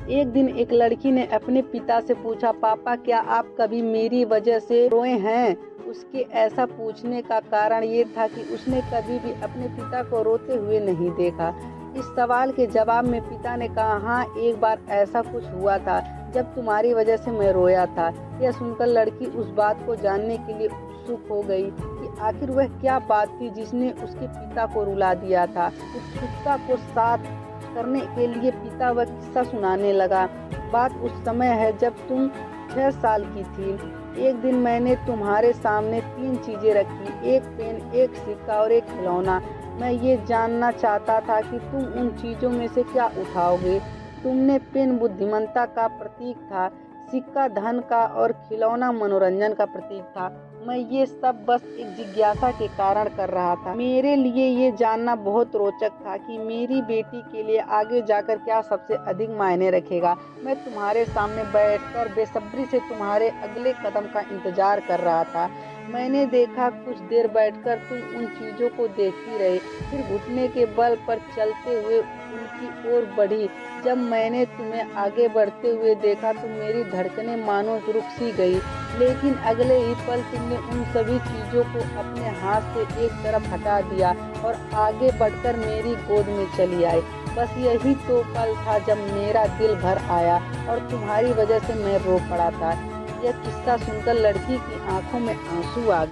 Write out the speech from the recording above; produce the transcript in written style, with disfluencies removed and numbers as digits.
एक दिन एक लड़की ने अपने पिता से पूछा, पापा क्या आप कभी मेरी वजह से रोए हैं? उसके ऐसा पूछने का कारण ये था कि उसने कभी भी अपने पिता को रोते हुए नहीं देखा। इस सवाल के जवाब में पिता ने कहा, हाँ एक बार ऐसा कुछ हुआ था जब तुम्हारी वजह से मैं रोया था। यह सुनकर लड़की उस बात को जानने के लिए उत्सुक हो गई कि आखिर वह क्या बात थी जिसने उसके पिता को रुला दिया था। उत्सुकता को साथ करने के लिए पिता वह किस्सा सुनाने लगा। बात उस समय है जब तुम 6 साल की थी। एक दिन मैंने तुम्हारे सामने 3 चीजें रखी, एक पेन, एक सिक्का और एक खिलौना। मैं ये जानना चाहता था कि तुम उन चीजों में से क्या उठाओगे। तुमने पेन बुद्धिमत्ता का प्रतीक था, सिक्का धन का और खिलौना मनोरंजन का प्रतीक था। मैं ये सब बस एक जिज्ञासा के कारण कर रहा था। मेरे लिए ये जानना बहुत रोचक था कि मेरी बेटी के लिए आगे जाकर क्या सबसे अधिक मायने रखेगा। मैं तुम्हारे सामने बैठकर बेसब्री से तुम्हारे अगले कदम का इंतजार कर रहा था। मैंने देखा कुछ देर बैठकर तुम उन चीज़ों को देखती रही, फिर घुटने के बल पर चलते हुए उनकी ओर बढ़ी। जब मैंने तुम्हें आगे बढ़ते हुए देखा तो मेरी धड़कनें मानो रुक सी गई, लेकिन अगले ही पल तुमने उन सभी चीज़ों को अपने हाथ से एक तरफ हटा दिया और आगे बढ़कर मेरी गोद में चली आई। बस यही तो पल था जब मेरा दिल भर आया और तुम्हारी वजह से मैं रो पड़ा था। यह किस्सा सुनकर लड़की की आंखों में आंसू आ गए।